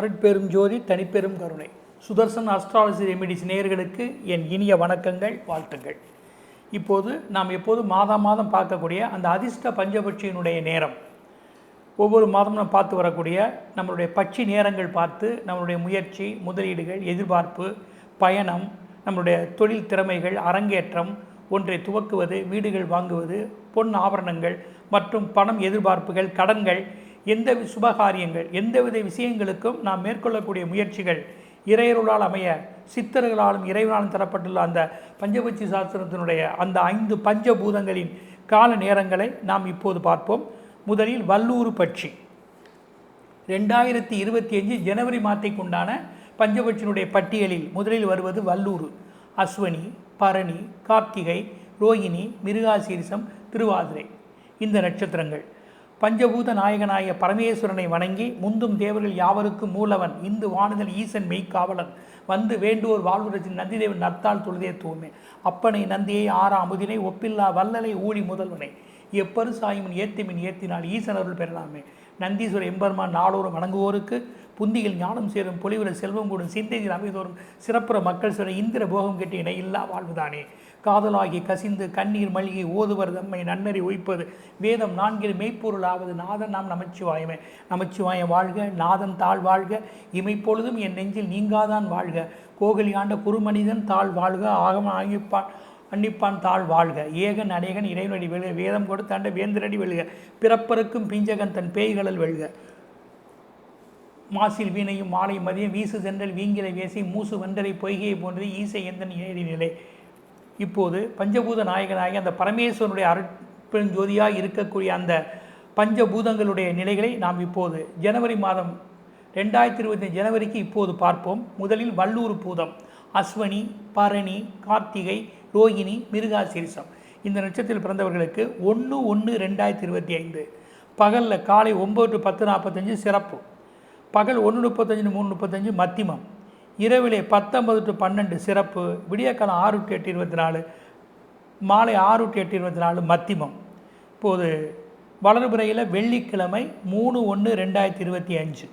அருட்பெரும் ஜோதி தனிப்பெரும் கருணை சுதர்சன் அஸ்ட்ராலஜி ரெமிடிஸ் நேயர்களுக்கு என் இனிய வணக்கங்கள், வாழ்த்துக்கள். இப்போது நாம் எப்போதும் மாதம் பார்க்கக்கூடிய அந்த அதிர்ஷ்ட பஞ்சபட்சியினுடைய நேரம், ஒவ்வொரு மாதமும் நாம் பார்த்து வரக்கூடிய நம்மளுடைய பட்சி நேரங்கள் பார்த்து நம்மளுடைய முயற்சி, முதலீடுகள், எதிர்பார்ப்பு, பயணம், நம்மளுடைய தொழில் திறமைகள், அரங்கேற்றம், ஒன்றை துவக்குவது, வீடுகள் வாங்குவது, பொன் ஆபரணங்கள் மற்றும் பணம் எதிர்பார்ப்புகள், கடன்கள், எந்த சுபகாரியங்கள், எந்தவித விஷயங்களுக்கும் நாம் மேற்கொள்ளக்கூடிய முயற்சிகள் இறையருளால் அமைய சித்தர்களாலும் இறைவனாலும் தரப்பட்டுள்ள அந்த பஞ்சபட்சி சாஸ்திரத்தினுடைய அந்த 5 பஞ்சபூதங்களின் கால நேரங்களை நாம் இப்போது பார்ப்போம். முதலில் வல்லூறு பட்சி 2025 ஜனவரி மாதத்துக்கு உண்டான பஞ்சபட்சியினுடைய பட்டியலில் முதலில் வருவது வல்லூறு. அஸ்வினி, பரணி, கார்த்திகை, ரோகிணி, மிருகாசீரிசம், திருவாதிரை இந்த நட்சத்திரங்கள். பஞ்சபூத நாயகனாய பரமேஸ்வரனை வணங்கி முந்தும் தேவர்கள் யாவருக்கும் மூலவன் இந்து வானுதல் ஈசன் மெய்க்காவலன் வந்து வேண்டுவோர் வாழ்வுரட்சி நந்திதேவன் நத்தால் தொழுதே தூய்மை அப்பனை நந்தியை ஆறா அமுதினை ஒப்பில்லா வல்லலை ஊழி முதல்வனை எப்பரு சாயுமின் ஏத்திமின் ஏத்தினால் ஈசனருள் பெறலாமே. நந்தீஸ்வர எம்பெருமான் நாளோறும் வணங்குவோருக்கு புந்தியில் ஞானம் சேரும் பொலிவுற செல்வம் கூடும் சிந்தையில் அமைதோறும் சிறப்புற மக்கள் சிற இந்திர போகம் கெட்டி இணை இல்லா வாழ்வுதானே. காதலாகி கசிந்து கண்ணீர் மல்கி ஓதுவர் தம்மை நன்னறி ஒய்ப்பது வேதம் 4 மெய்ப்பொருளாவது நாதன் நாம் நமச்சிவாயமே. நமச்சிவாயம் வாழ்க, நாதன் தாழ் வாழ்க, இமைப்பொழுதும் என் நெஞ்சில் நீங்காதான் வாழ்க. கோகலி ஆண்ட குறுமனிதன் தாழ் வாழ்க, ஆகம அன்னிப்பான் தாழ் வாழ்க. ஏகன் அநேகன் இறைவனடி வெல்க, வேதம் கொடுத்தாண்ட வேந்திரடி வெல்க. பிறப்பருக்கும் பிஞ்சகன் தன் பேய்களல் வெல்க. மாசில் வீணையும் மாலை மதியம் வீசு சென்றல் வீங்கிலை வேசி மூசு வண்டரை பொய்கையை போன்றது ஈசை எந்தன் ஏறி நிலை. இப்போது பஞ்சபூத நாயகனாகி அந்த பரமேஸ்வரனுடைய அருட்பெருஞ்சோதியாக இருக்கக்கூடிய அந்த பஞ்சபூதங்களுடைய நிலைகளை நாம் இப்போது ஜனவரி மாதம் 2025 ஜனவரிக்கு இப்போது பார்ப்போம். முதலில் வல்லூறு பூதம் அஸ்வினி, பரணி, கார்த்திகை, ரோகிணி, மிருகாசீரிசம் இந்த நட்சத்திரத்தில் பிறந்தவர்களுக்கு 1/1/2025 பகலில் காலை 9 to 10:45 சிறப்பு, பகல் 1:35 to 3:35 மத்திமம், இரவிலே 19 to 12 சிறப்பு, விடியற்காலம் 6 to 8:24, மாலை 6 to 8:24 மத்திமம். இப்போது வளர்பிறையில் வெள்ளிக்கிழமை 3/1/2025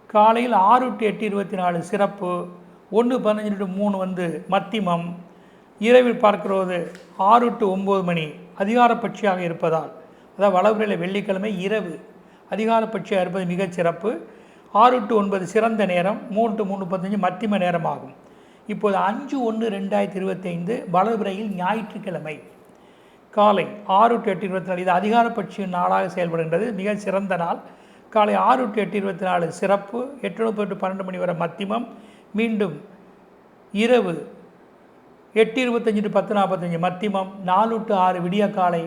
காலையில் 6 to 8:24 சிறப்பு, 1:15 to 3 மத்திமம், இரவில் பார்க்கிறது 6 to 9 மணி அதிகாரப்பட்சியாக இருப்பதால், அதாவது வளர்பிறையில் வெள்ளிக்கிழமை இரவு அதிகாரப்பட்சியாக இருப்பது மிகச் சிறப்பு. 6 to 9 சிறந்த நேரம், 3 to 3:35 மத்திம நேரமாகும். இப்போது 5/1/2025 வளர்பிறையில் ஞாயிற்றுக்கிழமை காலை 6 to 8:24 இது அதிகாரப்பட்சியின் நாளாக செயல்படுகின்றது. மிக சிறந்த நாள். காலை 6 to 8:24 சிறப்பு, 8:30 to 12 மணி வரை மத்திமம், மீண்டும் இரவு 8:25 to 10:45 மத்திமம், 4 to 6 விடிய காலை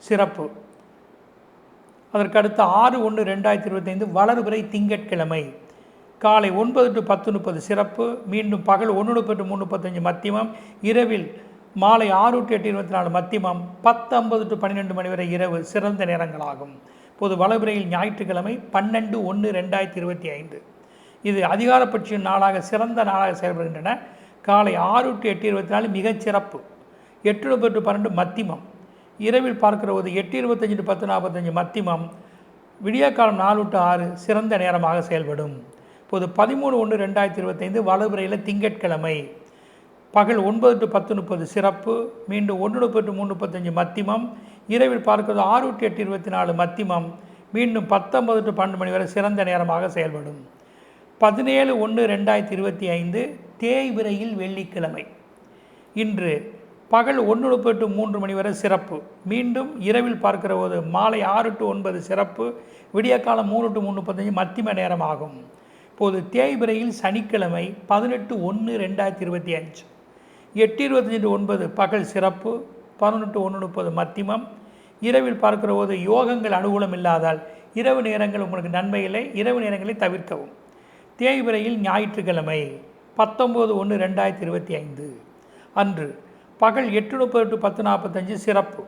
சிறப்பு. அதற்கடுத்து 6/1/2025 வளர்பிறை திங்கட்கிழமை காலை 9 to 10:30 சிறப்பு, மீண்டும் பகல் 1:30 to 3:35 மத்திமம், இரவில் மாலை 6 to 8:24 மத்திமம், 10:50 to 12 மணி வரை இரவு சிறந்த நேரங்களாகும். இப்போது வளர்பிறையில் ஞாயிற்றுக்கிழமை 12/1/2025 இது அதிகாரப்பட்சியின் நாளாக சிறந்த நாளாக செயல்படுகின்றன. காலை 6 to 8:24 மிகச் சிறப்பு, 8:30 to 12 மத்திமம், இரவில் பார்க்கிறது 8:25 to 10:45 மத்திமம், விடியற்காலம் 4 to 6 சிறந்த நேரமாக செயல்படும். இப்போது 13/1/2025 வளர்பிறையில் திங்கட்கிழமை பகல் 9 to 10:30 சிறப்பு, மீண்டும் 1:30 to 3:35 மத்திமம், இரவில் பார்க்கிறது 6 to 8:24 மத்திமம், மீண்டும் 10:50 to 12 மணி வரை சிறந்த நேரமாக செயல்படும். 17/1/2025 தேய்பிறையில் வெள்ளிக்கிழமை இன்று பகல் 1:30 to 3 மணி வரை சிறப்பு, மீண்டும் இரவில் பார்க்கிற போது மாலை 6 to 9 சிறப்பு, விடியற்காலம் 3 to 3:35 மத்திம நேரமாகும். இப்போது தேய்பிறையில் சனிக்கிழமை 18/1/2025 8:25 to 9 பகல் சிறப்பு, 11 to 1:30 மத்திமம், இரவில் பார்க்கிற போது யோகங்கள் அனுகூலம் இல்லாதால் இரவு நேரங்கள் உங்களுக்கு நன்மை இல்லை, இரவு நேரங்களை தவிர்க்கவும். தேய்பிறையில் ஞாயிற்றுக்கிழமை 19/1/2025 அன்று பகல் 8:30 to 10:45 சிறப்பு,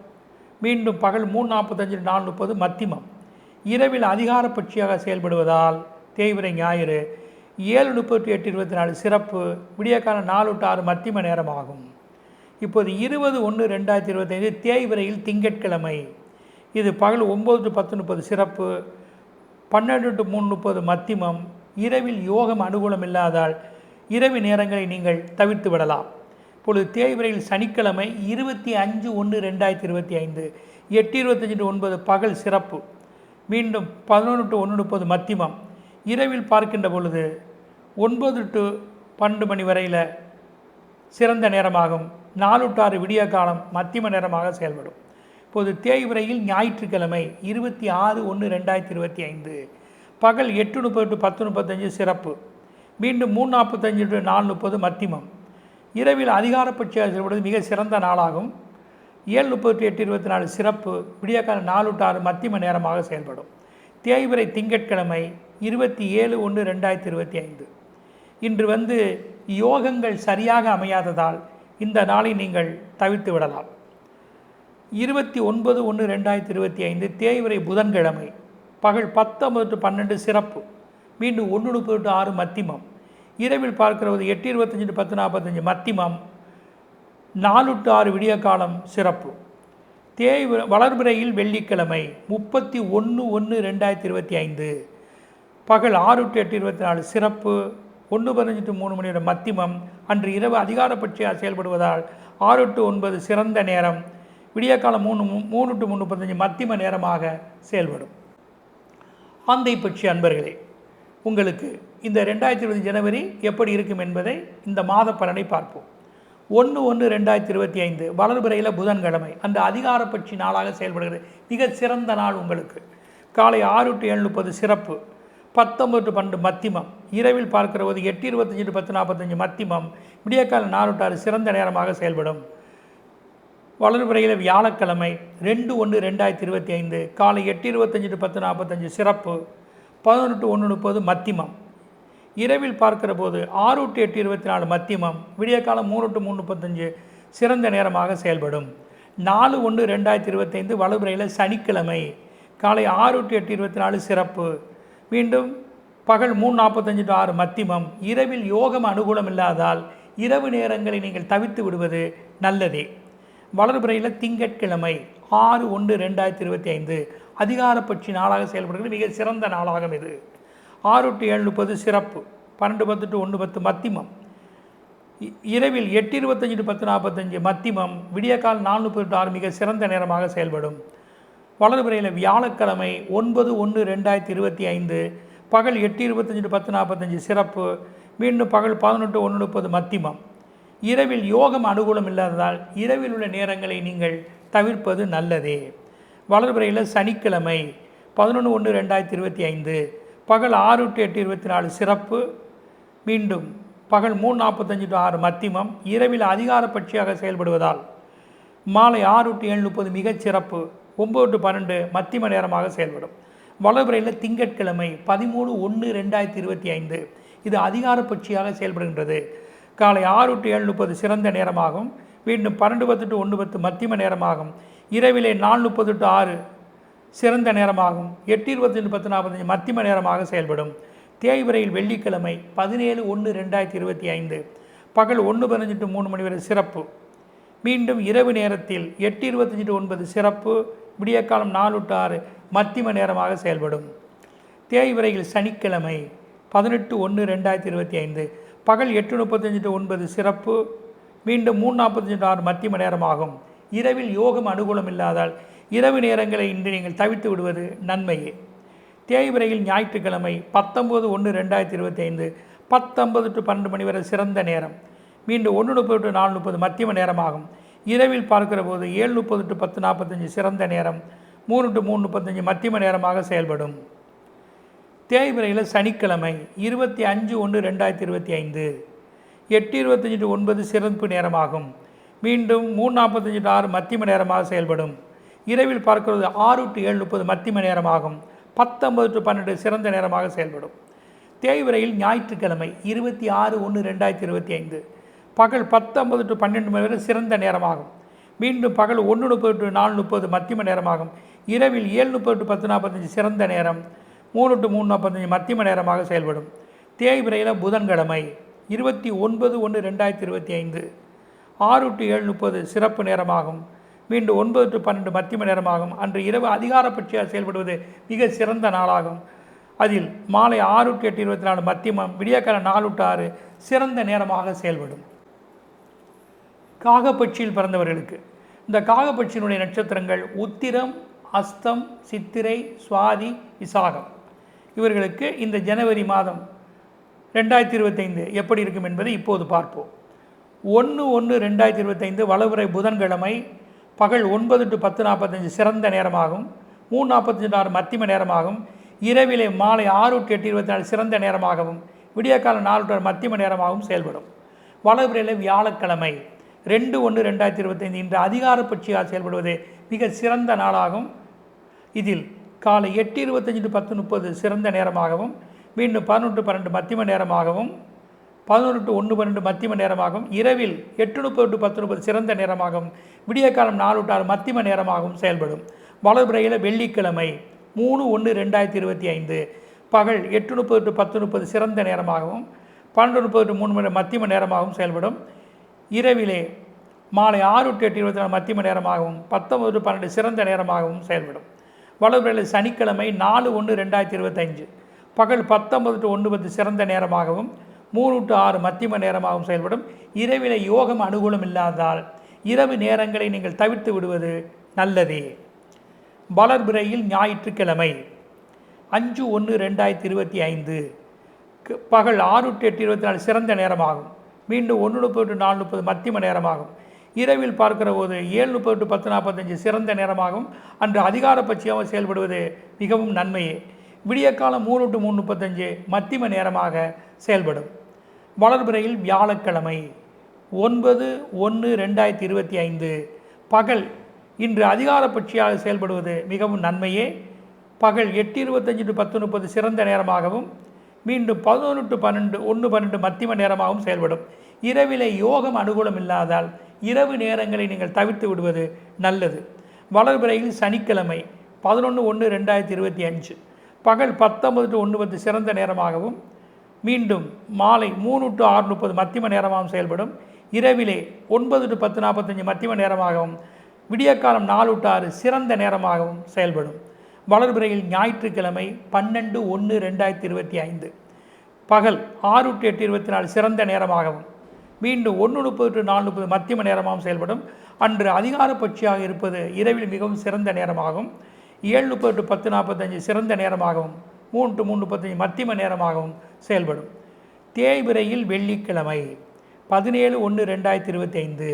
மீண்டும் பகல் 3:45 to 4:30 மத்திமம், இரவில் அதிகாரப்பட்சியாக செயல்படுவதால் தேய்பிறை ஞாயிறு 7:30 to 8:24 சிறப்பு, விடியற்காலம் 4 to 6 மத்திம நேரமாகும். இப்போது 20/1/2025 தேய்பிறையில் திங்கட்கிழமை இது பகல் 9 to 10:30 சிறப்பு, 12 to 3:30 மத்திமம், இரவில் யோகம் அனுகூலம் இல்லாதால் இரவு நேரங்களை நீங்கள் தவிர்த்து விடலாம். இப்பொழுது தேய்பிரையில் சனிக்கிழமை 25/1/2025 8:25 to 9 பகல் சிறப்பு, மீண்டும் 11 to 1:30 மத்தியமம். இரவில் பார்க்கின்ற பொழுது 9 to 12 மணி வரையில் சிறந்த நேரமாகும். 4 to 6 விடிய காலம் மத்தியம நேரமாக செயல்படும். இப்போது தேய்பிரையில் ஞாயிற்றுக்கிழமை 26/1/2025 பகல் 8:30 to 10:35 சிறப்பு, மீண்டும் 3:45 to 4:30 மத்தியமம். இரவில் அதிகாரப்பட்சியாக செயல்படுவது மிக சிறந்த நாளாகும். 7:30 to 8:24 சிறப்பு, விடியக்காலம் 4 to 6 மத்தியம நேரமாக செயல்படும். தேய்பிரை திங்கட்கிழமை 27/1/2025 இன்று யோகங்கள் சரியாக அமையாததால் இந்த நாளை நீங்கள் தவிர்த்து விடலாம். 29/1/2025 தேய்பிரை புதன்கிழமை பகல் 19 to 12 சிறப்பு, மீண்டும் 1:30 to 6 மத்தியமம். இரவில் பார்க்கிறது 8:25 to 10:45 மத்தியமம். 4 to 6 விடிய காலம் சிறப்பு. வளர்பிறையில் வெள்ளிக்கிழமை 31/1/2025 பகல் 6 to 8:24 சிறப்பு, 1:15 to 3 மணி நேரம் மத்தியமம். அன்று இரவு அதிகாரப்பட்சியாக செயல்படுவதால் 6 to 9 சிறந்த நேரம், விடிய காலம் 3 to 3:35 மத்தியம நேரமாக செயல்படும். ஆந்தை பட்சி அன்பர்களே, உங்களுக்கு இந்த 2020 ஜனவரி எப்படி இருக்கும் என்பதை இந்த மாத பலனை பார்ப்போம். 1/1/2025 வளர்பிறையில் புதன்கிழமை அந்த அதிகாரப்பட்சி நாளாக செயல்படுகிறது. மிக சிறந்த நாள் உங்களுக்கு. காலை 6 to 7:30 சிறப்பு, 19 to 12 மத்தியமம். இரவில் பார்க்கிறபோது 8:25 to 10:45 மத்தியமம், விடியக்காலம் 4 to 6 சிறந்த நேரமாக செயல்படும். வளர்பிறையில் வியாழக்கிழமை 2/1/2025 காலை 8:25 to 10:45 சிறப்பு, 11 to 1:30 மத்தியமம். இரவில் பார்க்கிற போது 6 to 8:24 மத்தியமம், விடியக்காலம் 3 to 3:35 சிறந்த நேரமாக செயல்படும். 4/1/2025 வளர்பிறையில் சனிக்கிழமை காலை 6 to 8:24 சிறப்பு, மீண்டும் பகல் 3:45 to 6 மத்தியமம். இரவில் யோகம் அனுகூலம் இல்லாதால் இரவு நேரங்களை நீங்கள் தவிர்த்து விடுவது நல்லதே. வளர்பிறையில் திங்கட்கிழமை 6/1/2025 அதிகாரப்பட்சி நாளாக செயல்படுகிறது. மிக சிறந்த நாளாகும் இது. 6 to 7:30 சிறப்பு, 12:10 to 1:10 மத்தியமம். இரவில் 8:25 to 10:45 மத்தியமம், விடியக்கால் 4:30 to 6 மிக சிறந்த நேரமாக செயல்படும். வளர்பிறையில் வியாழக்கிழமை 9/1/2025 பகல் 8:25 to 10:45 சிறப்பு, மீண்டும் பகல் 11 to 1:30 மத்தியமம். இரவில் யோகம் அனுகூலம் இல்லாததால் இரவில் உள்ள நேரங்களை நீங்கள் தவிர்ப்பது நல்லதே. வளர்பிறையில் சனிக்கிழமை 11/1/2025 பகல் 6 to 8:24 சிறப்பு, மீண்டும் பகல் 3:45 to 6 மத்தியமம். இரவில் அதிகாரப்பட்சியாக செயல்படுவதால் மாலை 6 to 7:30 மிகச் சிறப்பு, 9 to 12 மத்தியம நேரமாக செயல்படும். வளர்பிறையில் திங்கட்கிழமை 13/1/2025 இது அதிகாரப்பட்சியாக செயல்படுகின்றது. காலை 6 to 7:30 சிறந்த நேரமாகும், மீண்டும் 12:10 to 1:10 மத்தியம நேரமாகும். இரவிலே 4:30 to 6 சிறந்த நேரமாகும், 8:25 to 10:45 மத்தியம நேரமாக செயல்படும். தேய்பிரையில் வெள்ளிக்கிழமை 17/1/2025 பகல் 1:15 to 3 மணி வரை சிறப்பு, மீண்டும் இரவு நேரத்தில் 8:25 to 9 சிறப்பு, விடியக்காலம் 4 to 6 மத்தியம நேரமாக செயல்படும். தேய்பிரையில் சனிக்கிழமை 18/1/2025 பகல் 8:35 to 9 சிறப்பு, மீண்டும் 3:45 to 6 மத்தியம நேரமாகும். இரவில் யோகம் அனுகூலம் இல்லாதால் இரவு நேரங்களை இன்று நீங்கள் தவிர்த்து விடுவது நன்மையே. தேய்பிரையில் ஞாயிற்றுக்கிழமை 19/1/2025 10:50 to 12 மணி வரை சிறந்த நேரம், மீண்டும் 1:30 to 4:30 மத்தியம நேரமாகும். இரவில் பார்க்கிற போது 7:30 to 10:45 சிறந்த நேரம், 3 to 3:35 மத்தியம நேரமாக செயல்படும். தேய்பிரையில் சனிக்கிழமை 25/1/2025 8:25 to 9 சிறப்பு நேரமாகும், மீண்டும் 3:45 to 6 மத்தியம நேரமாக செயல்படும். இரவில் பார்க்கிறது 6 to 7:30 மத்தியம நேரமாகும், 10:50 to 12 சிறந்த நேரமாக செயல்படும். தேய்பிரையில் ஞாயிற்றுக்கிழமை 26/1/2025 பகல் 10:50 to 12 மணி வரை சிறந்த நேரமாகும், மீண்டும் பகல் 1:30 to 4:30 மத்தியம நேரமாகும். இரவில் 7:30 to 10:45 சிறந்த நேரம், 3 to 3:45 மத்தியம நேரமாக செயல்படும். தேய்பிரையில் புதன்கிழமை 29/1/2025 6 to 7:30 சிறப்பு நேரமாகும், மீண்டும் 9 to 12 மத்தியம நேரமாகும். அன்று இரவு அதிகாரப்பட்சியாக செயல்படுவது மிக சிறந்த நாளாகும். அதில் மாலை 6 to 8:24 மத்தியமம், விடியற்கால 4 to 6 சிறந்த நேரமாக செயல்படும். காகப்பட்சியில் பிறந்தவர்களுக்கு இந்த காகப்பட்சியினுடைய நட்சத்திரங்கள் உத்திரம், அஸ்தம், சித்திரை, சுவாதி, விசாகம். இவர்களுக்கு இந்த ஜனவரி மாதம் 2025 எப்படி இருக்கும் என்பதை இப்போது பார்ப்போம். 1/1/2025 வளவுரை புதன்கிழமை பகல் 9 to 10:45 சிறந்த நேரமாகும். 3:45 மத்தியம நேரமாகும். இரவிலே மாலை 6 to 8:24 சிறந்த நேரமாகவும், விடியற்கால 4 to 6 மத்தியம நேரமாகவும் செயல்படும். வளவுரையில் வியாழக்கிழமை 2/1/2025 இன்று அதிகாரப்பட்சியாக செயல்படுவது மிக சிறந்த நாளாகும். இதில் காலை 8:25 to 10:30 சிறந்த நேரமாகவும், மீண்டும் 11 to 12 மத்தியம நேரமாகவும், 11 to 1:12 மத்தியம நேரமாகவும், இரவில் 8:30 to 10:30 சிறந்த நேரமாகவும், விடியற்காலம் 4 to 6 மத்தியம நேரமாகவும் செயல்படும். வளர்பிறையில் வெள்ளிக்கிழமை 3/1/2025 பகல் 8:30 to 10:30 சிறந்த நேரமாகவும், 12:30 to 3 மத்தியம நேரமாகவும் செயல்படும். இரவிலே மாலை 6 to 8:24 மத்தியம நேரமாகவும், 19 to 12 சிறந்த நேரமாகவும் செயல்படும். வளர்பிறையில் சனிக்கிழமை 4/1/2025 பகல் 19 to 1:10 சிறந்த நேரமாகவும், 3 to 6 மத்தியம நேரமாகவும் செயல்படும். இரவிலே யோகம் அனுகூலம் இல்லாததால் இரவு நேரங்களை நீங்கள் தவிர்த்து விடுவது நல்லதே. வளர்பிறையில் ஞாயிற்றுக்கிழமை 5/1/2025 பகல் 6 to 8:24 சிறந்த நேரமாகும். மீண்டும் 1:30 to 4:30 மத்தியம நேரமாகும். இரவில் பார்க்கிற போது 7:30 to 10:45 சிறந்த நேரமாகும். அன்று அதிகாரப்பட்சியாக செயல்படுவது மிகவும் நன்மையே. விடியற்காலம் 3 to 3:35 மத்தியம நேரமாக செயல்படும். வளர்பிறையில் வியாழக்கிழமை 9/1/2025 பகல் இன்று அதிகாரப்பட்சியாக செயல்படுவது மிகவும் நன்மையே. பகல் 8:25 to 10:30 சிறந்த நேரமாகவும், மீண்டும் 11 to 1:12 மத்தியம நேரமாகவும் செயல்படும். இரவிலே யோகம் அனுகூலம் இல்லாதால் இரவு நேரங்களை நீங்கள் தவிர்த்து விடுவது நல்லது. வளர்பிறையில் சனிக்கிழமை 11/1/2025 பகல் 19 to 1:10 சிறந்த நேரமாகவும், மீண்டும் மாலை 3 to 6:30 மத்தியம நேரமாகவும் செயல்படும். இரவிலே 9 to 10:45 மத்தியம நேரமாகவும், விடியற்காலம் 4 to 6 சிறந்த நேரமாகவும் செயல்படும். வளர்பிறையில் ஞாயிற்றுக்கிழமை 12/1/2025 பகல் 6 to 8:24 சிறந்த நேரமாகவும், மீண்டும் 1:30 to 4:30 மத்தியம நேரமாகவும் செயல்படும். அன்று அதிகாரப்பட்சியாக இருப்பது இரவில் மிகவும் சிறந்த நேரமாகும். 7:30 to 10:45 சிறந்த நேரமாகவும், 3 to 3:35 மத்தியம நேரமாகவும் செயல்படும். தேய்பிறையில் வெள்ளிக்கிழமை 17/1/2025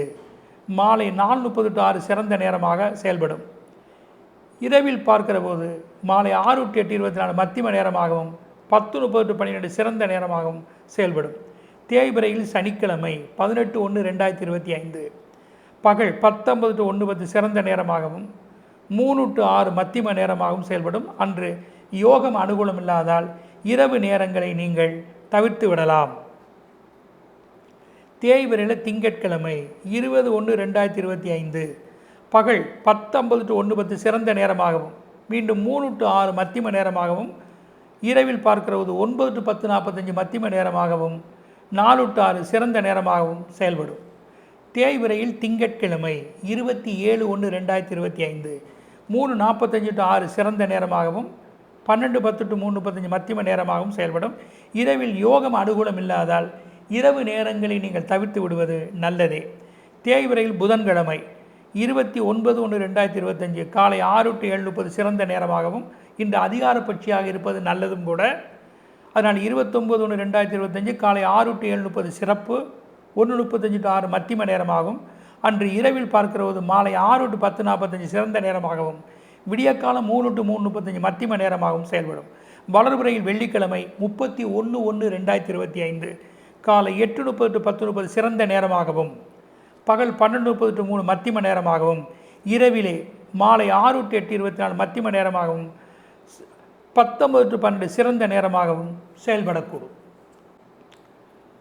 மாலை 4:30 to 6 சிறந்த நேரமாக செயல்படும். இரவில் பார்க்கிற போது மாலை 6 to 8:24 மத்தியம நேரமாகவும், 10:30 to 12 சிறந்த நேரமாகவும் செயல்படும். தேய்பிறையில் சனிக்கிழமை 18/1/2025 பகல் 19 to 1:10 சிறந்த நேரமாகவும், 3 to 6 மத்தியம நேரமாகவும் செயல்படும். அன்று யோகம் அனுகூலம் இல்லாதால் இரவு நேரங்களை நீங்கள் தவிர்த்து விடலாம். தேய்பிறையில் திங்கட்கிழமை 20/1/2025 பகல் 10:50 to 1:10 சிறந்த நேரமாகவும், மீண்டும் 3 to 6 மத்தியம நேரமாகவும், இரவில் பார்க்கிறது 9 to 10:45 மத்தியம நேரமாகவும், 4 to 6 சிறந்த நேரமாகவும் செயல்படும். தேய்பிறையில் திங்கட்கிழமை 27/1/2025 3:45 to 6 சிறந்த நேரமாகவும், 12:10 to 3:35 மத்தியம நேரமாகவும் செயல்படும். இரவில் யோகம் அனுகூலம் இல்லாதால் இரவு நேரங்களை நீங்கள் தவிர்த்து விடுவது நல்லதே. தேய்பிறையில் புதன்கிழமை 29/1/2025 காலை 6 to 7:30 சிறந்த நேரமாகவும், இன்று அதிகாரப்பட்சியாக இருப்பது நல்லதும் கூட. அதனால் 29/1/2025 காலை 6 to 7:30 சிறப்பு, 1:35 to 6 மத்தியம நேரமாகும். அன்று இரவில் பார்க்கிறது மாலை 6 to 10:45 சிறந்த நேரமாகவும், விடியற்காலம் 3 to 3:35 மத்தியம நேரமாகவும் செயல்படும். வளர்பிறையில் வெள்ளிக்கிழமை 30/1/2025 காலை 8:30 to 10:30 சிறந்த நேரமாகவும், பகல் 12:30 to 3 மத்தியம நேரமாகவும், இரவிலே மாலை 6 to 8:24 மத்தியம நேரமாகவும், 19 to 12 சிறந்த நேரமாகவும் செயல்படக்கூடும்.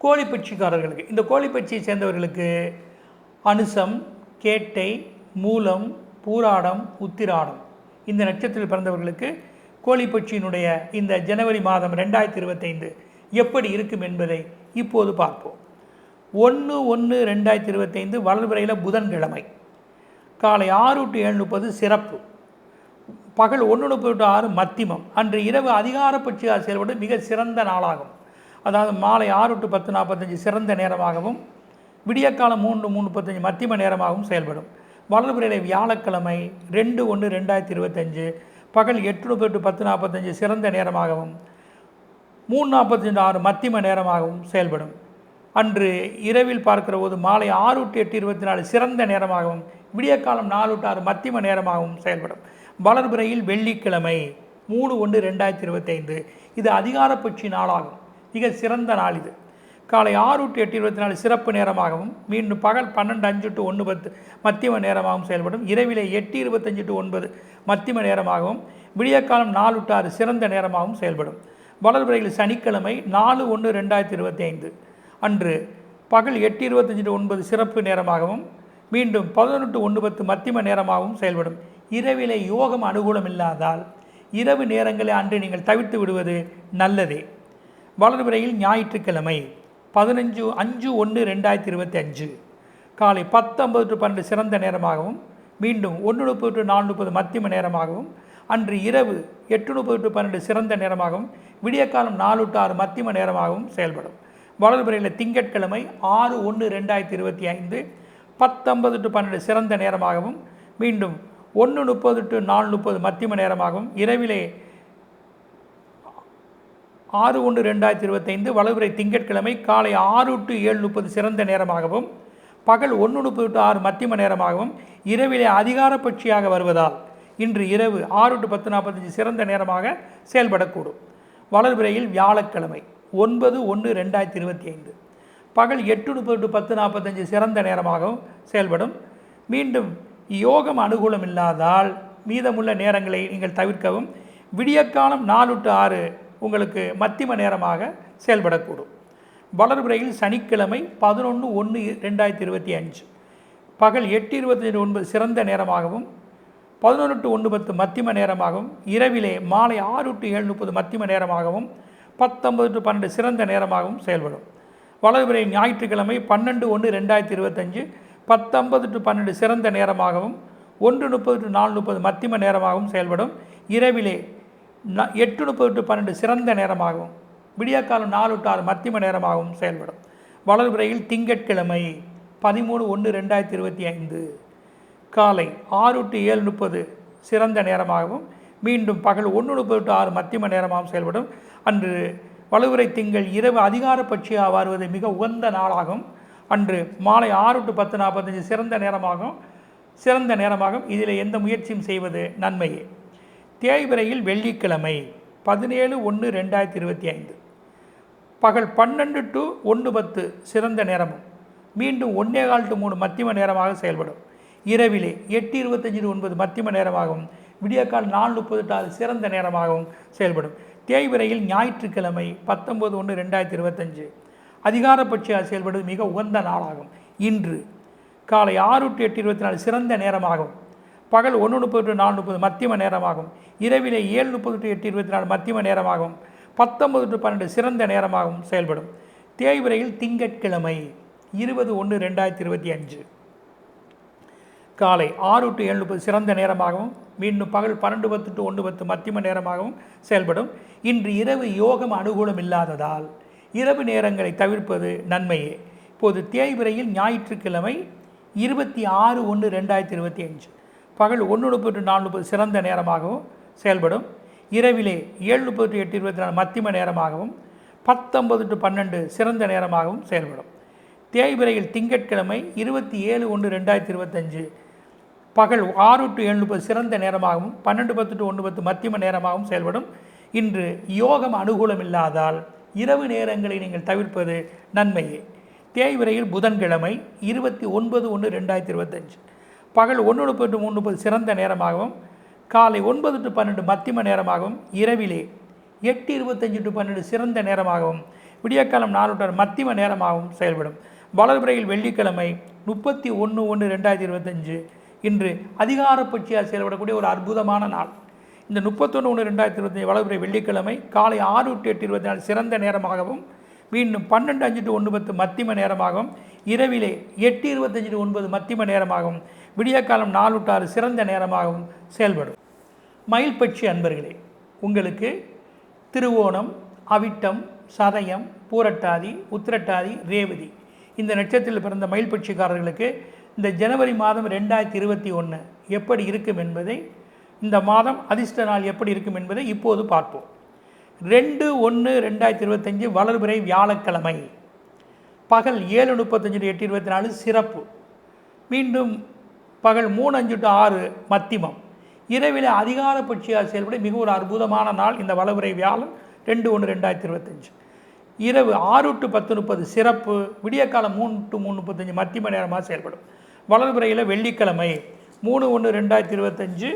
கோழிப்பட்சிக்காரர்களுக்கு இந்த கோழிப்பட்சியை சேர்ந்தவர்களுக்கு அனுசம், கேட்டை, மூலம், பூராடம், உத்திராடம் இந்த நட்சத்திரத்தில் பிறந்தவர்களுக்கு கோழிப்பட்சியினுடைய இந்த ஜனவரி மாதம் 2025 எப்படி இருக்கும் என்பதை இப்போது பார்ப்போம். 1/1/2025 வளர்பிறையில் புதன்கிழமை காலை 6 to 7:30 சிறப்பு, பகல் 1:36 மத்திமம். அன்று இரவு அதிகாரப்பட்சியாக செயல்படும் மிக சிறந்த நாளாகும். அதாவது மாலை 6 to 10:45 சிறந்த நேரமாகவும் விடியற்காலம் 3:35 மத்திம நேரமாகவும் செயல்படும். வளர்பிறை வியாழக்கிழமை 2/1/2025 பகல் 8:30 to 10:45 சிறந்த நேரமாகவும் 3:46 மத்திம நேரமாகவும் செயல்படும். அன்று இரவில் பார்க்கிற போது மாலை 6 to 8:24 சிறந்த நேரமாகவும் விடியற்காலம் 4 to 6 மத்திம நேரமாகவும் செயல்படும். வளர்பிறையில் வெள்ளிக்கிழமை 3/1/2025 இது அதிகாரப்பட்சி நாளாகும். மிக சிறந்த நாள் இது. காலை 6 to 8:24 சிறப்பு நேரமாகவும் மீண்டும் பகல் 12:05 to 1:10 மத்தியம நேரமாகவும் செயல்படும். இரவிலே 8:25 to 9 மத்தியம நேரமாகவும் விடியற்காலம் 4 to 6 சிறந்த நேரமாகவும் செயல்படும். வளர்பிறையில் சனிக்கிழமை 4/1/2025 அன்று பகல் 8:25 to 9 சிறப்பு நேரமாகவும் மீண்டும் 11 to 1:10 மத்தியம நேரமாகவும் செயல்படும். இரவிலே யோகம் அனுகூலம் இல்லாதால் இரவு நேரங்களை அன்று நீங்கள் தவிர்த்து விடுவது நல்லதே. வளர்பிறையில் ஞாயிற்றுக்கிழமை 15/5/1/2025 காலை 10:50 to 12 சிறந்த நேரமாகவும் மீண்டும் 1:30 to 4:30 மத்தியம நேரமாகவும் அன்று இரவு 8:30 to 12 சிறந்த நேரமாகவும் விடியற்காலம் 4 to 6 மத்தியம நேரமாகவும் செயல்படும். வளர்பிறையில் திங்கட்கிழமை 6/1/2025 10:50 to 12 சிறந்த நேரமாகவும் மீண்டும் 1:30 to 4:30 மத்தியம நேரமாகவும் இரவிலே 6/1/2025 வளர்பிறை திங்கட்கிழமை காலை 6 to 7:30 சிறந்த நேரமாகவும் பகல் 1:30 to 6 மத்தியம நேரமாகவும் இரவிலே அதிகாரப்பட்சியாக வருவதால் இன்று இரவு 6 to 10:45 சிறந்த நேரமாக செயல்படக்கூடும். வளர்பிறையில் வியாழக்கிழமை 9/1/2025 பகல் 8:30 to 10:45 சிறந்த நேரமாகவும் செயல்படும். மீண்டும் யோகம் அனுகூலம் இல்லாதால் மீதமுள்ள நேரங்களை நீங்கள் தவிர்க்கவும். விடியற்காலம் 4 to 6 உங்களுக்கு மத்தியம நேரமாக செயல்படக்கூடும். வளர்பிறையில் சனிக்கிழமை 11/1/2025 பகல் 8:25 to 9 சிறந்த நேரமாகவும் 11 to 1:10 மத்தியம நேரமாகவும் இரவிலே மாலை 6 to 7:30 மத்தியம நேரமாகவும் 10:50 to 12 சிறந்த நேரமாகவும் செயல்படும். வளர்பிறை ஞாயிற்றுக்கிழமை 12/1/2025 10:50 to 12 சிறந்த நேரமாகவும் 1:30 to 4:30 மத்தியம நேரமாகவும் செயல்படும். இரவிலே 8:30 to 12 சிறந்த நேரமாகவும் விடியற்காலம் 4 to 6 மத்தியம நேரமாகவும் செயல்படும். வளர்பிறையில் திங்கட்கிழமை 13/1/2025 காலை 6 to 7:30 சிறந்த நேரமாகவும் மீண்டும் பகல் 1:30 to 6 மத்தியம நேரமாகவும் செயல்படும். அன்று வளர்பிறை திங்கள் இரவு அதிகாரப்பட்சியாக வருவது மிக உகந்த நாளாகும். அன்று மாலை 6 to 10:45 சிறந்த நேரமாகும். இதில் எந்த முயற்சியும் செய்வது நன்மையே. தேய்பிறையில் வெள்ளிக்கிழமை 17/1/2025 பகல் 12 to 1:10 சிறந்த நேரமும் மீண்டும் 1:15 to 3 மத்தியம நேரமாக செயல்படும். இரவிலே 8:25 to 9 மத்தியம நேரமாகவும் விடியற்கால் 4:30 to 6 சிறந்த நேரமாகவும் செயல்படும். தேய்பிறையில் ஞாயிற்றுக்கிழமை 19/1/2025 அதிகாரப்பட்சியாக செயல்படுவது மிக உகந்த நாளாகும். இன்று காலை 6 to 8:24 சிறந்த நேரமாகும். பகல் 1:30 to 4:30 மத்தியம நேரமாகும். இரவிலே 7:30 to 8:24 மத்தியம நேரமாகவும் 19 to 12 சிறந்த நேரமாகவும் செயல்படும். தேய்பிறையில் திங்கட்கிழமை 20/1/2025 காலை 6 to 7:30 சிறந்த நேரமாகவும் மீண்டும் பகல் 12:10 to 1:10 மத்தியம நேரமாகவும் செயல்படும். இன்று இரவு யோகம் அனுகூலம் இல்லாததால் இரவு நேரங்களை தவிர்ப்பது நன்மையே. இப்போது தேய்பிறையில் ஞாயிற்றுக்கிழமை 26/1/2025 பகல் 1:30 to 4:30 சிறந்த நேரமாகவும் செயல்படும். இரவிலே 7:30 to 8:24 மத்தியம நேரமாகவும் 10:50 to 12 சிறந்த நேரமாகவும் செயல்படும். தேய்பிறையில் திங்கட்கிழமை 27/1/2025 பகல் 6 to 7:30 சிறந்த நேரமாகவும் 12:10 to 1:10 மத்தியம நேரமாகவும் செயல்படும். இன்று யோகம் அனுகூலம் இல்லாதால் இரவு நேரங்களை நீங்கள் தவிர்ப்பது நன்மையே. தேய்பிறையில் புதன்கிழமை 29/1/2025 பகல் 1:30 to 3:30 சிறந்த நேரமாகவும் காலை 9 to 12 மத்தியம நேரமாகவும் இரவிலே 8:25 to 12 சிறந்த நேரமாகவும் விடியற்காலம் 4 to 6 மத்தியம நேரமாகவும் செயல்படும். வளர்பிறையில் வெள்ளிக்கிழமை 31/1/2025 இன்று அதிகாரப்பட்சியாக செயல்படக்கூடிய ஒரு அற்புதமான நாள். இந்த 31/1/2025 வளர்பிறை வெள்ளிக்கிழமை காலை 6 to 8:24 சிறந்த நேரமாகவும் மீண்டும் 12:05 to 1:10 மத்தியம நேரமாகவும் இரவிலே 8:25 to 9 மத்தியம நேரமாகவும் விடியற்காலம் 4 to 6 சிறந்த நேரமாகவும் செயல்படும். மயில்பட்சி அன்பர்களே, உங்களுக்கு திருவோணம், அவிட்டம், சதயம், பூரட்டாதி, உத்திரட்டாதி, ரேவதி இந்த நட்சத்திரத்தில் பிறந்த மயில்பட்சிக்காரர்களுக்கு இந்த ஜனவரி மாதம் 2021 எப்படி இருக்கும் என்பதை, இந்த மாதம் அதிர்ஷ்ட நாள் எப்படி இருக்கும் என்பதை இப்போது பார்ப்போம். 2/1/2025 வளர்பிறை வியாழக்கிழமை பகல் 7:35 to 8:24 சிறப்பு. மீண்டும் பகல் 3:05 to 6 மத்திமம். இரவில் அதிகாரப்பட்சியாக செயல்பட மிக ஒரு அற்புதமான நாள் இந்த வளர்பிறை வியாழன் 2/1/2025. இரவு 6 to 10:30 சிறப்பு. விடியற்காலம் 3 to 3:35 மத்திம நேரமாக செயல்படும். வளர்பிறையில் வெள்ளிக்கிழமை 3/1/2025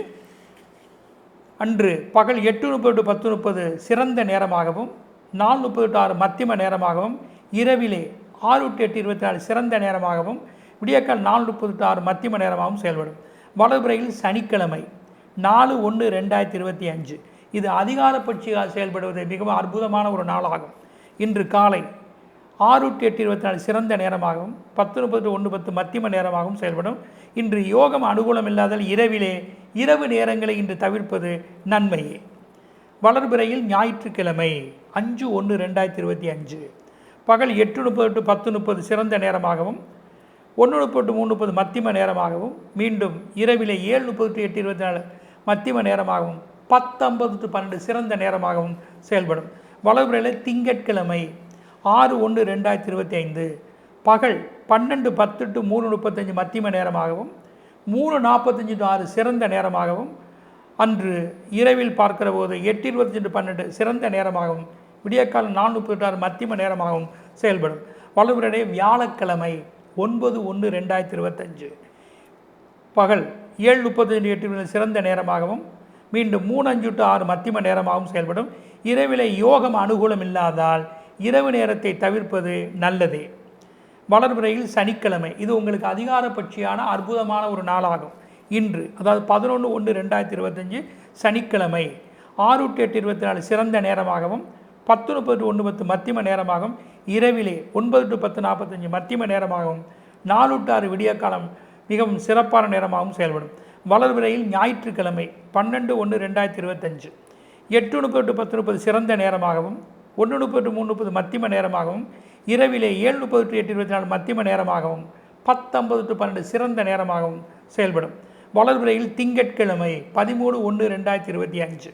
அன்று பகல் 8:30 to 10:30 சிறந்த நேரமாகவும், 4:30 to 6 மத்திம நேரமாகவும், இரவிலே 6 to 8:24 சிறந்த நேரமாகவும், விடியற்கால் 4:30 to 6 மத்திம நேரமாகவும் செயல்படும். வளர்பிறையில் சனிக்கிழமை 4/1/2025 இது அதிகாரப்பட்சியாக செயல்படுவது மிகவும் அற்புதமான ஒரு நாளாகும். இன்று காலை 6 to 8:24 சிறந்த நேரமாகவும், 10:30 to 1:10 மத்திம நேரமாகவும் செயல்படும். இன்று யோகம் அனுகூலம் இல்லாதால் இரவு நேரங்களை இன்று தவிர்ப்பது நன்மையே. வளர்பிறையில் ஞாயிற்றுக்கிழமை 5/1/2025 பகல் 8:30 to 10:30 சிறந்த நேரமாகவும், 1:30 to 3:30 மத்திம நேரமாகவும், மீண்டும் இரவிலே 7:30 to 8:24 மத்திம நேரமாகவும், 10:50 to 12 சிறந்த நேரமாகவும் செயல்படும். வளர்பிறையில் திங்கட்கிழமை 6/1/2025 பகல் 12:10 to 3:35 மத்திம நேரமாகவும், 3:45 to 6 சிறந்த நேரமாகவும், அன்று இரவில் பார்க்கிற போது 8:25 to 12 சிறந்த நேரமாகவும், விடியற்காலம் 4:30 to 6 மத்திம நேரமாகவும் செயல்படும். வளர்பிறையில் வியாழக்கிழமை 9/1/2025 பகல் 7:35 to 8 சிறந்த நேரமாகவும், மீண்டும் 3:05 to 6 மத்திம நேரமாகவும் செயல்படும். இரவிலே யோகம் அனுகூலம் இல்லாதால் இரவு நேரத்தை தவிர்ப்பது நல்லதே. வளர்பிறையில் சனிக்கிழமை இது உங்களுக்கு அதிகாரப்பட்சியான அற்புதமான ஒரு நாளாகும். இன்று அதாவது 11/1/2025 சனிக்கிழமை 6 to 8:24 சிறந்த நேரமாகவும், 10:30 to 1:10 மத்திம நேரமாகவும், இரவிலே 9 to 10:45 மத்திம நேரமாகவும், 4 to 6 விடியற்காலம் மிகவும் சிறப்பான நேரமாகவும் செயல்படும். வளர்பிறையில் ஞாயிற்றுக்கிழமை 12/1/2025 8:30 to 10:30 சிறந்த நேரமாகவும், 1:30 to 3:30 மத்திம நேரமாகவும், இரவிலே 7:30 to 8:24 மத்திம நேரமாகவும், 10:50 to 12 சிறந்த நேரமாகவும் செயல்படும். வளர்பிறையில் திங்கட்கிழமை 13/1/2025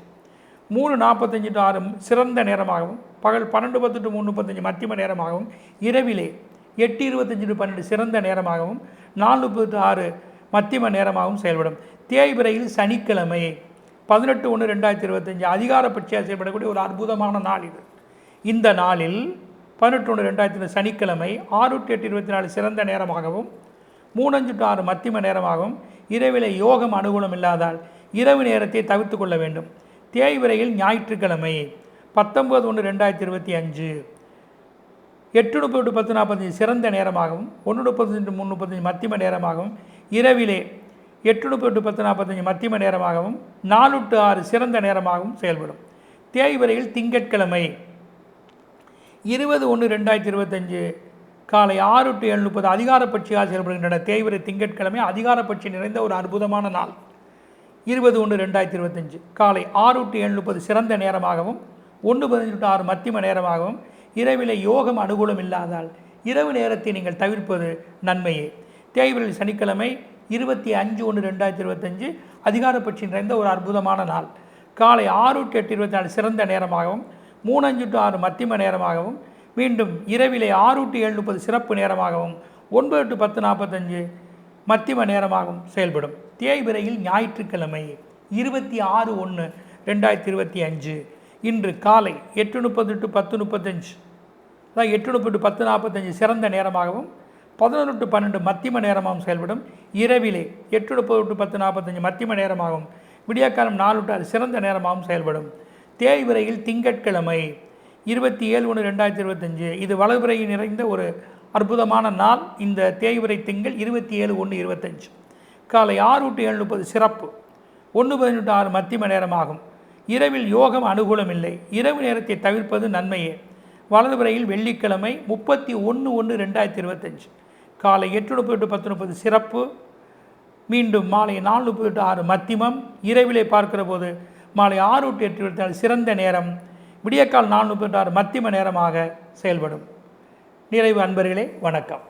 3:45 to 6 சிறந்த நேரமாகவும், பகல் 12:10 to 3:35 மத்திம நேரமாகவும், இரவிலே 8:25 to 12 சிறந்த நேரமாகவும், 4:30 to 6 மத்திம நேரமாகவும் செயல்படும். தேய்பிறையில் சனிக்கிழமை 18/1/2025 அதிகாரப்பட்சியாக செயல்படக்கூடிய ஒரு அற்புதமான நாள் இது. இந்த நாளில் 18/1/2025 சனிக்கிழமை 6 to 8:24 சிறந்த நேரமாகவும், 3:05 to 6 மத்திம நேரமாகவும், இரவிலே யோகம் அனுகூலம் இல்லாதால் இரவு நேரத்தை தவிர்த்து கொள்ள வேண்டும். தேய்பிறையில் ஞாயிற்றுக்கிழமை 19/1/2025 8:30 to 10:45 சிறந்த நேரமாகவும், 1:30 to 3:35 மத்திம நேரமாகவும், இரவிலே 8:30 to 10:45 மத்திம நேரமாகவும், 4 to 6 சிறந்த நேரமாகவும் செயல்படும். தேய்பிறையில் திங்கட்கிழமை 20/1/2025 காலை 6 to 7:30 அதிகாரப்பட்சியாக செயல்படுகின்றன. தேய்பிறை திங்கட்கிழமை அதிகாரப்பட்சி நிறைந்த ஒரு அற்புதமான நாள். 20/1/2025 காலை 6 to 7:30 சிறந்த நேரமாகவும், 1:15 to 6 மத்திம நேரமாகவும், இரவிலே யோகம் அனுகூலம் இல்லாதால் இரவு நேரத்தை நீங்கள் தவிர்ப்பது நன்மையே. தேய்பிறையில் சனிக்கிழமை 25/1/2025 அதிகாரப்பட்சி நிறைந்த ஒரு அற்புதமான நாள். காலை 6 to 8:24 சிறந்த நேரமாகவும், 3:05 to 6 மத்திம நேரமாகவும், மீண்டும் இரவிலே 6 to 7:30 சிறப்பு நேரமாகவும், 9 to 10:45 மத்திம நேரமாகவும் செயல்படும். தேய்பிறையில் ஞாயிற்றுக்கிழமை 26/1/2025 இன்று காலை 8:30 to 10:35 அதாவது 8:30 to 10:45 சிறந்த நேரமாகவும், 11 to 12 மத்திம நேரமாகவும் செயல்படும். இரவிலே 8:30 to 10:45 மத்திம நேரமாகவும், விடியற்காலம் 4 to 6 சிறந்த நேரமாகவும் செயல்படும். தேய்பிறையில் திங்கட்கிழமை 27/1/2025 இது வளர்பிறையில் நிறைந்த ஒரு அற்புதமான நாள். இந்த தேய்பிறை திங்கள் 27/1/25 காலை 6 to 7:30 சிறப்பு, 1:15 to 6 மத்திம நேரமாகும். இரவில் யோகம் அனுகூலம் இல்லை. இரவு நேரத்தை தவிர்ப்பது நன்மையே. வலதுபுறையில் வெள்ளிக்கிழமை 31/1/2025 காலை 8:30 to 10:30 சிறப்பு, மீண்டும் மாலை 4:30 to 6 மத்தியமம். இரவிலே பார்க்கிற போது மாலை 6 to 8 சிறந்த நேரம். விடியற்கால் 4:30 to 6 மத்தியம நேரமாக செயல்படும். நிறைவு அன்பர்களே, வணக்கம்.